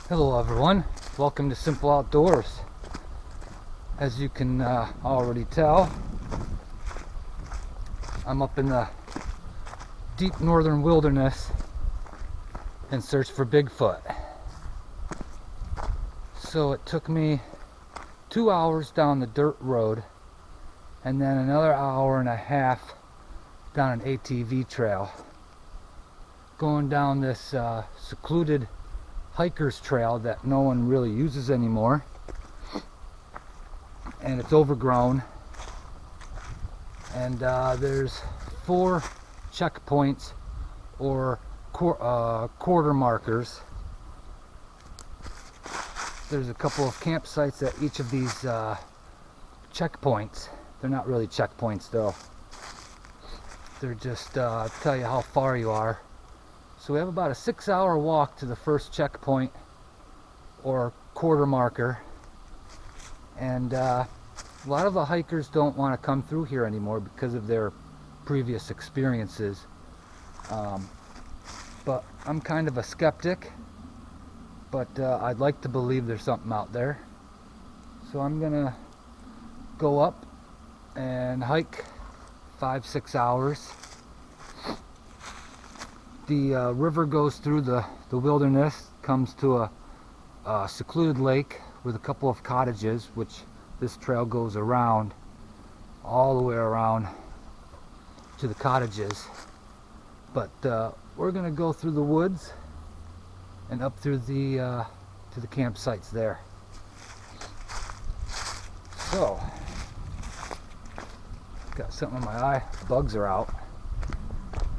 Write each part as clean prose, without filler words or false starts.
Hello everyone, welcome to Simple Outdoors. As you can already tell, I'm up in the deep northern wilderness in search for Bigfoot. So it took me 2 hours down the dirt road and then another hour and a half down an ATV trail, going down this secluded hiker's trail that no one really uses anymore, and it's overgrown, and there's 4 checkpoints or quarter markers. There's a couple of campsites at each of these checkpoints. They're not really checkpoints though, they're just tell you how far you are. So we have about a 6-hour walk to the first checkpoint or quarter marker, and a lot of the hikers don't want to come through here anymore because of their previous experiences. But I'm kind of a skeptic, but I'd like to believe there's something out there. So I'm gonna go up and hike 5-6 hours. The river goes through the wilderness, comes to a secluded lake with a couple of cottages, which this trail goes around, all the way around to the cottages. But we're gonna go through the woods and up through the to the campsites there. So, got something in my eye, bugs are out.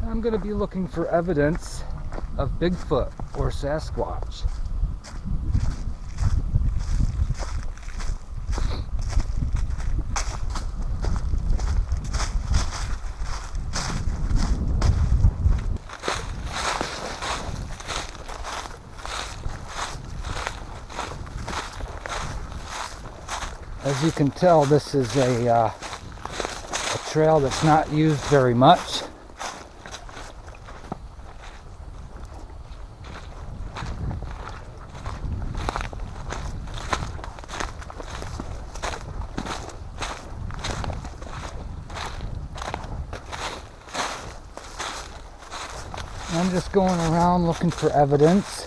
I'm going to be looking for evidence of Bigfoot or Sasquatch. As you can tell, this is a trail that's not used very much. I'm just going around looking for evidence.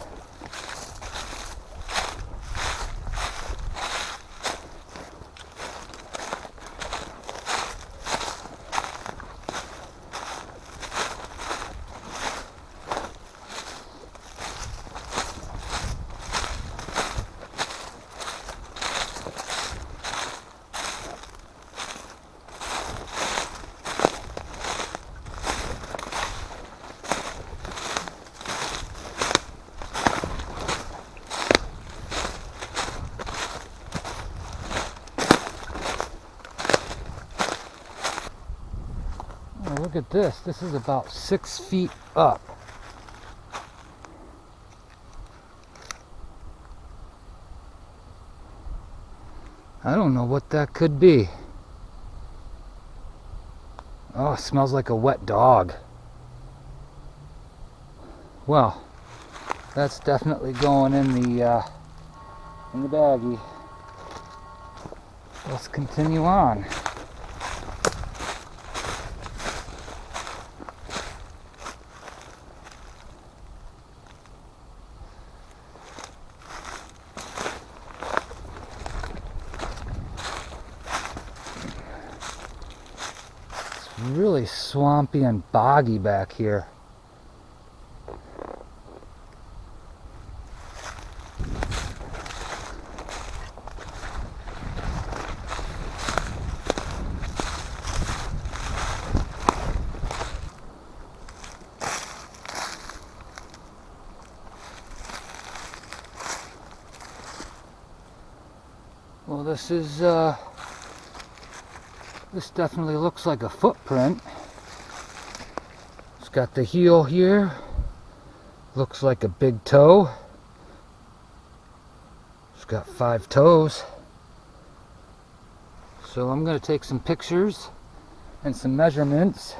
Look at this. This is about 6 feet up. I don't know what that could be. Oh, it smells like a wet dog. Well, that's definitely going in the baggie. Let's continue on. Really swampy and boggy back here. Well, this definitely looks like a footprint. It's got the heel here. Looks like a big toe. It's got 5 toes. So I'm going to take some pictures and some measurements.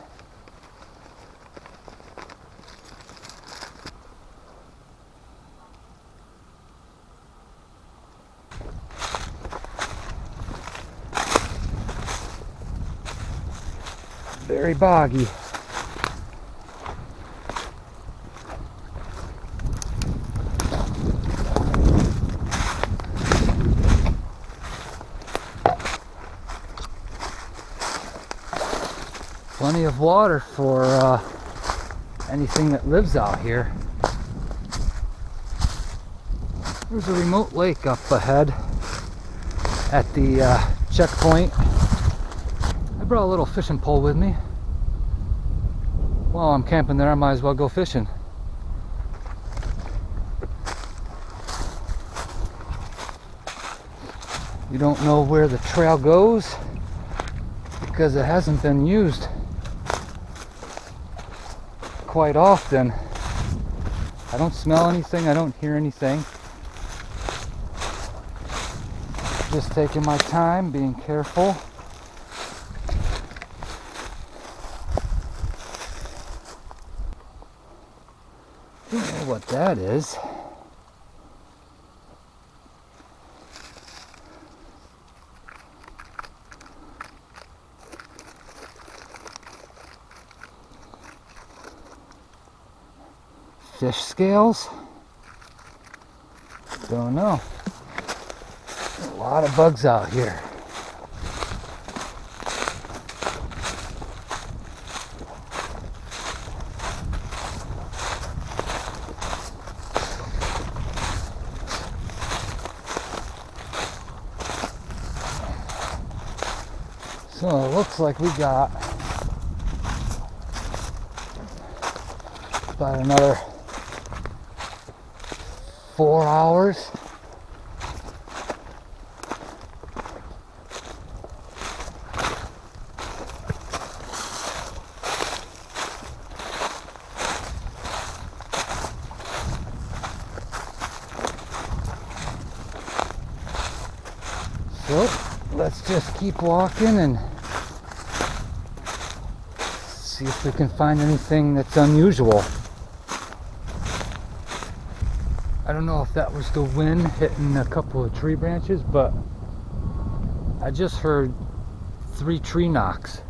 very boggy. Plenty of water for anything that lives out here. There's a remote lake up ahead at the checkpoint. I brought a little fishing pole with me. While I'm camping there, I might as well go fishing. You don't know where the trail goes because it hasn't been used quite often. I don't smell anything, I don't hear anything. Just taking my time, being careful. Don't know what that is. Fish scales? Don't know. A lot of bugs out here. So it looks like we got about another 4 hours. So let's just keep walking and see if we can find anything that's unusual. I don't know if that was the wind hitting a couple of tree branches, but I just heard 3 tree knocks.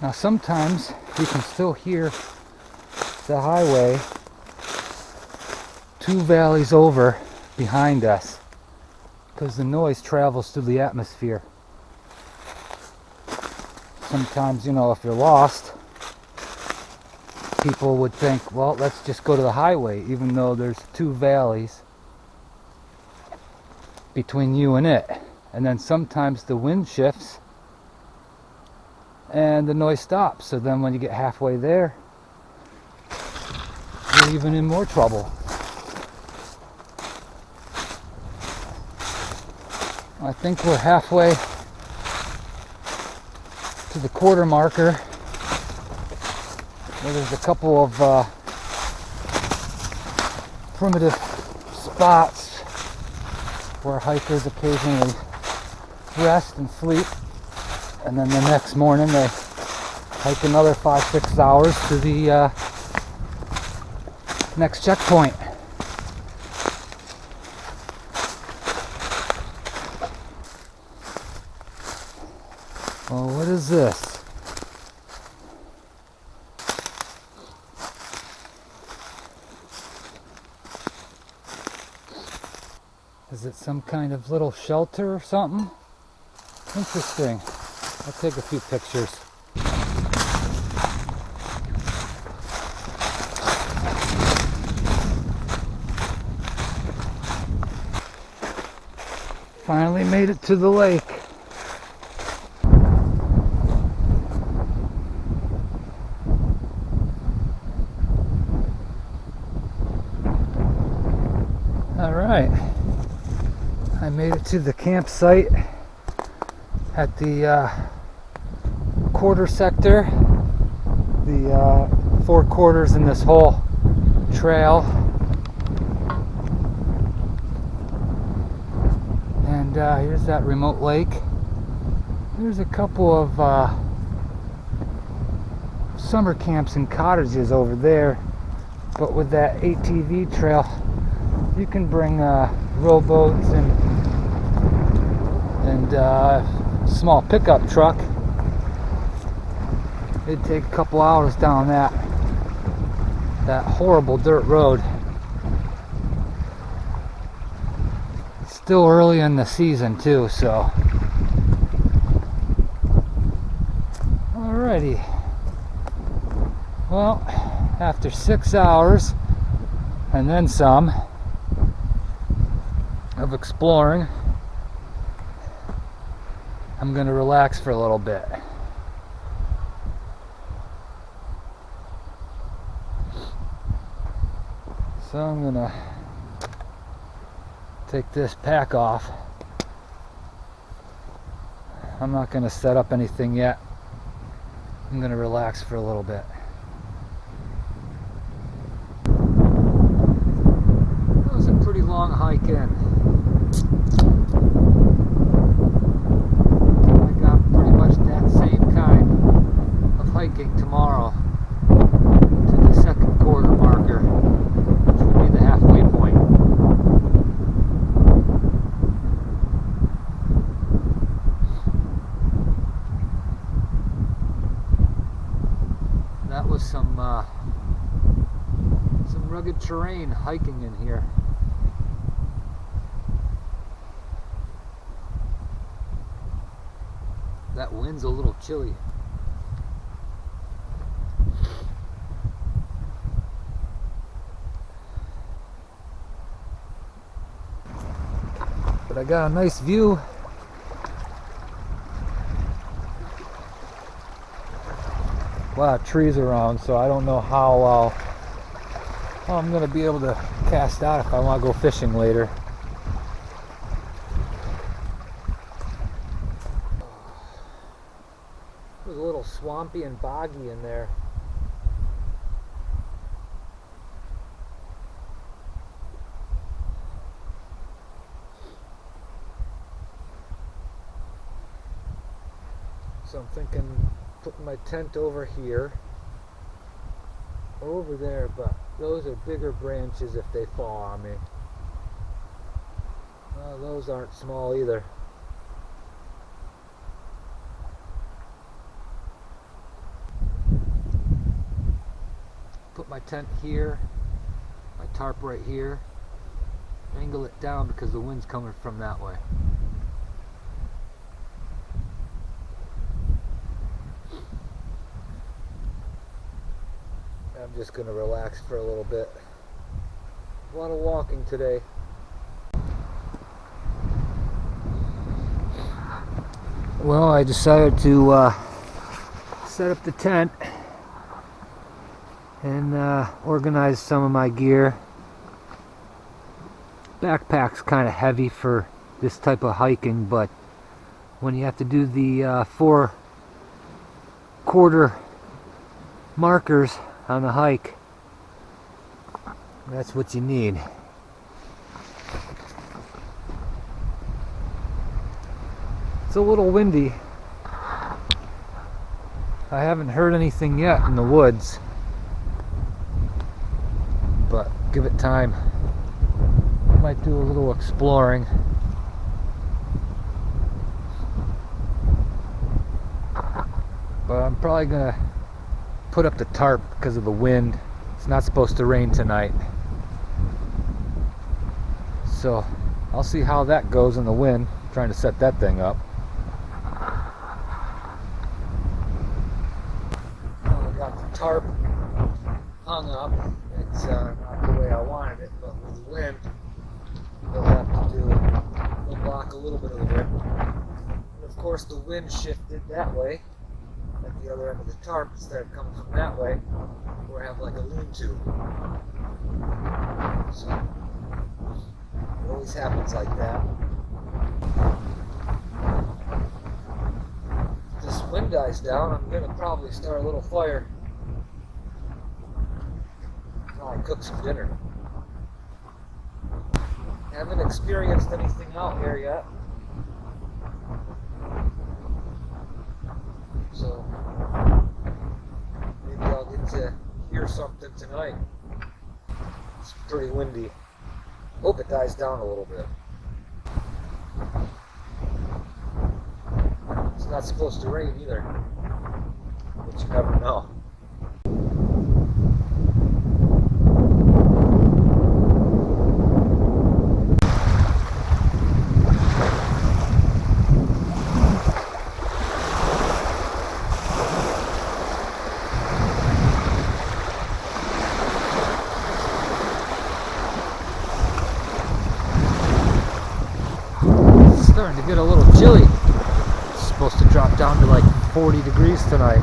Now sometimes you can still hear the highway 2 valleys over behind us because the noise travels through the atmosphere. Sometimes, you know, if you're lost, people would think, well, let's just go to the highway, even though there's 2 valleys between you and it. And then sometimes the wind shifts and the noise stops. So then when you get halfway there, you're even in more trouble. I think we're halfway to the quarter marker, where there's a couple of primitive spots where hikers occasionally rest and sleep. And then the next morning they hike another 5-6 hours to the next checkpoint. Well, what is this? Is it some kind of little shelter or something? Interesting. I'll take a few pictures. Finally made it to the lake. All right. I made it to the campsite at the quarter sector, the 4 quarters in this whole trail. And here's that remote lake. There's a couple of summer camps and cottages over there, but with that ATV trail you can bring rowboats and small pickup truck. It'd take a couple hours down that horrible dirt road. It's still early in the season too, so alrighty. Well, after 6 hours and then some of exploring, I'm gonna relax for a little bit. So I'm gonna take this pack off. I'm not gonna set up anything yet. I'm gonna relax for a little bit. That was a pretty long hike in. I got pretty much that same kind of hiking tomorrow to the second quarter marker, which will be the halfway point. That was some rugged terrain hiking in here. That wind's a little chilly. But I got a nice view. A lot of trees around, so I don't know how I'm going to be able to cast out if I want to go fishing later. It was a little swampy and boggy in there. So I'm thinking putting my tent over here or over there, but those are bigger branches if they fall on me. Those aren't small either. Put my tent here, my tarp right here, angle it down because the wind's coming from that way. I'm just going to relax for a little bit. A lot of walking today. Well, I decided to set up the tent and organize some of my gear. Backpack's kind of heavy for this type of hiking, but when you have to do the 4 quarter markers on the hike, that's what you need. It's a little windy. I haven't heard anything yet in the woods, but give it time. I might do a little exploring. But I'm probably gonna put up the tarp because of the wind. It's not supposed to rain tonight, so I'll see how that goes in the wind, trying to set that thing up. I got the tarp hung up. It's not the way I wanted it, but with the wind we'll have to we'll block a little bit of the wind. And of course the wind shifted that way at the other end of the tarp instead of coming from that way, or have like a lean-to. So it always happens like that. If this wind dies down, I'm gonna probably start a little fire while I cook some dinner. I haven't experienced anything out here yet. so maybe I'll get to hear something tonight. It's pretty windy. Hope it dies down a little bit. It's not supposed to rain either, but you never know. Starting to get a little chilly. It's supposed to drop down to like 40 degrees tonight.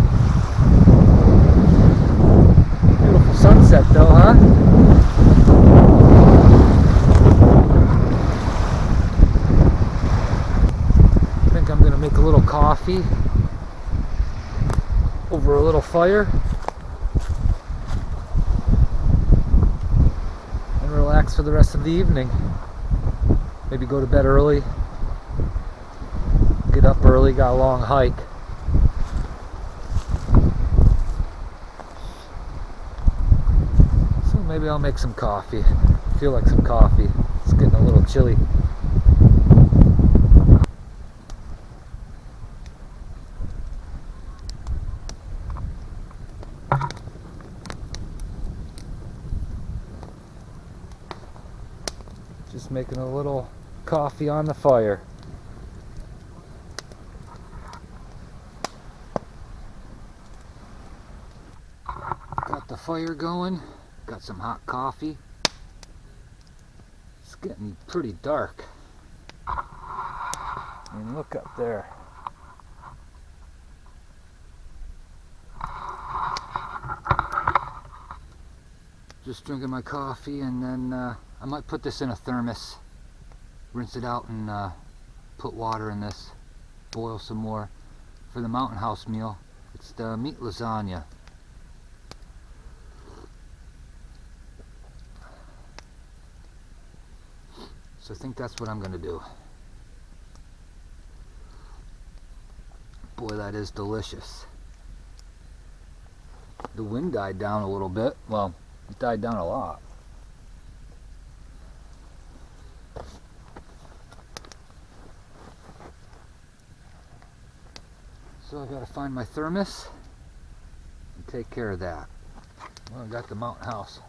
Beautiful sunset though, huh? I think I'm gonna make a little coffee over a little fire and relax for the rest of the evening. Maybe go to bed early. Get up early, got a long hike. So maybe I'll make some coffee. I feel like some coffee. It's getting a little chilly. Just making a little coffee on the fire. Got the fire going, got some hot coffee. It's getting pretty dark. And look up there. Just drinking my coffee, and then I might put this in a thermos, rinse it out, and put water in this, boil some more for the Mountain House meal. It's the meat lasagna. So I think that's what I'm going to do. Boy, that is delicious. The wind died down a little bit. Well, it died down a lot. So I got to find my thermos and take care of that. Well, I got the Mountain House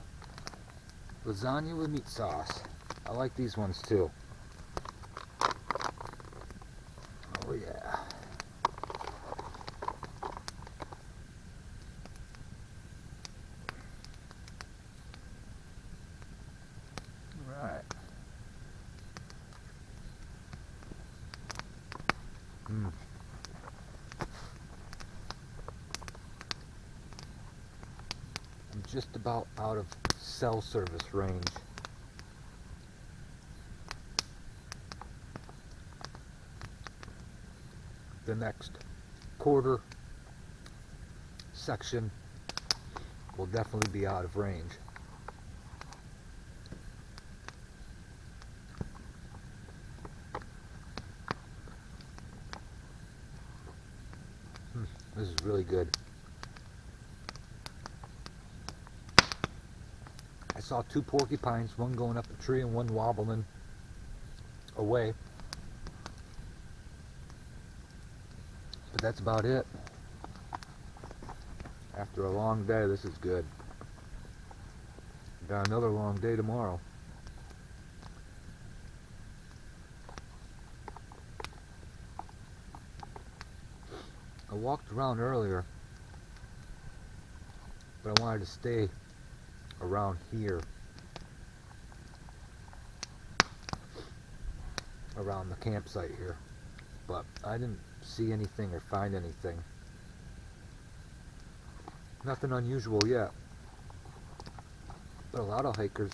lasagna with meat sauce. I like these ones too. Oh yeah. All right. I'm just about out of cell service range. The next quarter section will definitely be out of range. This is really good. I saw two porcupines, one going up a tree and one wobbling away. But that's about it. After a long day, this is good. Got another long day tomorrow. I walked around earlier, but I wanted to stay around here, around the campsite here, but I didn't see anything or find anything. Nothing unusual yet, but a lot of hikers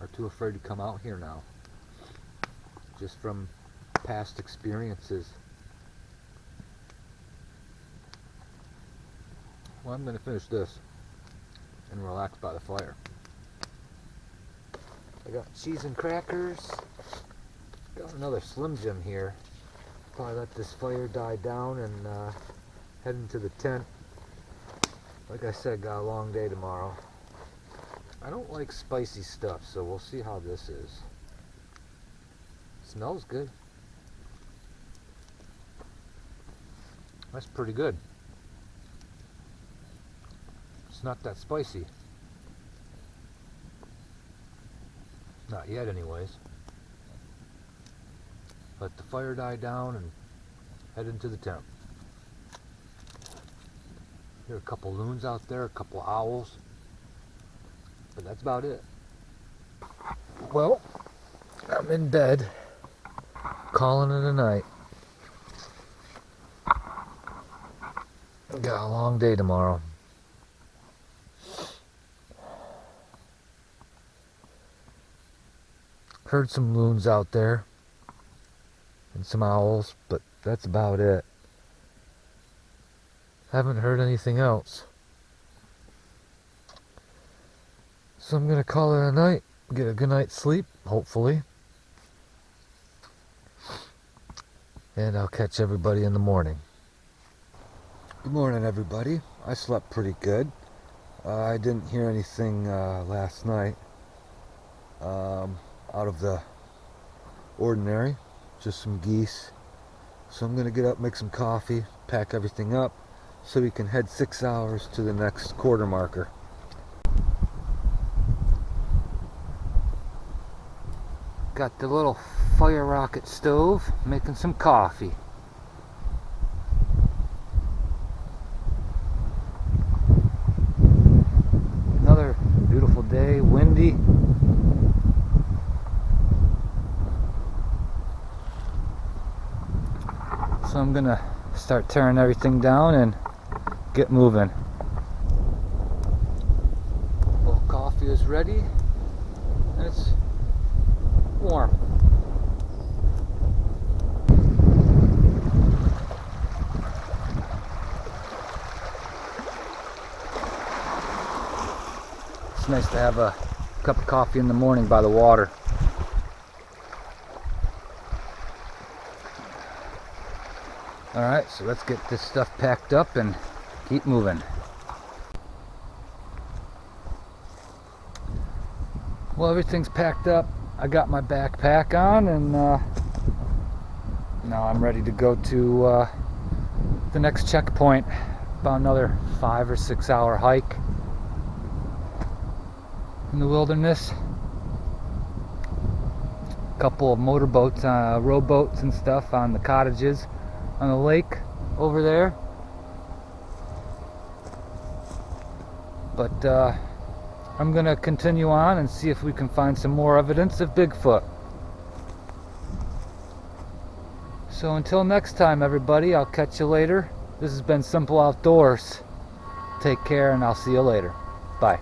are too afraid to come out here now, just from past experiences. Well, I'm going to finish this and relax by the fire. I got cheese and crackers. Got another Slim Jim here. Probably let this fire die down and heading to the tent. Like I said, got a long day tomorrow. I don't like spicy stuff, so we'll see how this is. Smells good. That's pretty good. It's not that spicy. Not yet anyways. Let the fire die down and head into the tent. There are a couple loons out there, a couple owls, but that's about it. Well, I'm in bed, calling it a night. Got a long day tomorrow. Heard some loons out there and some owls, but that's about it. Haven't heard anything else. So I'm gonna call it a night, get a good night's sleep, hopefully. And I'll catch everybody in the morning. Good morning, everybody. I slept pretty good. I didn't hear anything last night out of the ordinary, just some geese. So I'm gonna get up, make some coffee, pack everything up so we can head 6 hours to the next quarter marker. Got the little fire rocket stove, making some coffee. Another beautiful day, windy. So I'm gonna start tearing everything down and get moving. Well, coffee is ready and it's warm. It's nice to have a cup of coffee in the morning by the water. Alright, so let's get this stuff packed up and keep moving. Well, everything's packed up. I got my backpack on and now I'm ready to go to the next checkpoint. About another 5 or 6 hour hike in the wilderness. A couple of motorboats, rowboats and stuff on the cottages on the lake over there. But I'm gonna continue on and see if we can find some more evidence of Bigfoot. So until next time, everybody, I'll catch you later. This has been Simple Outdoors. Take care and I'll see you later. Bye.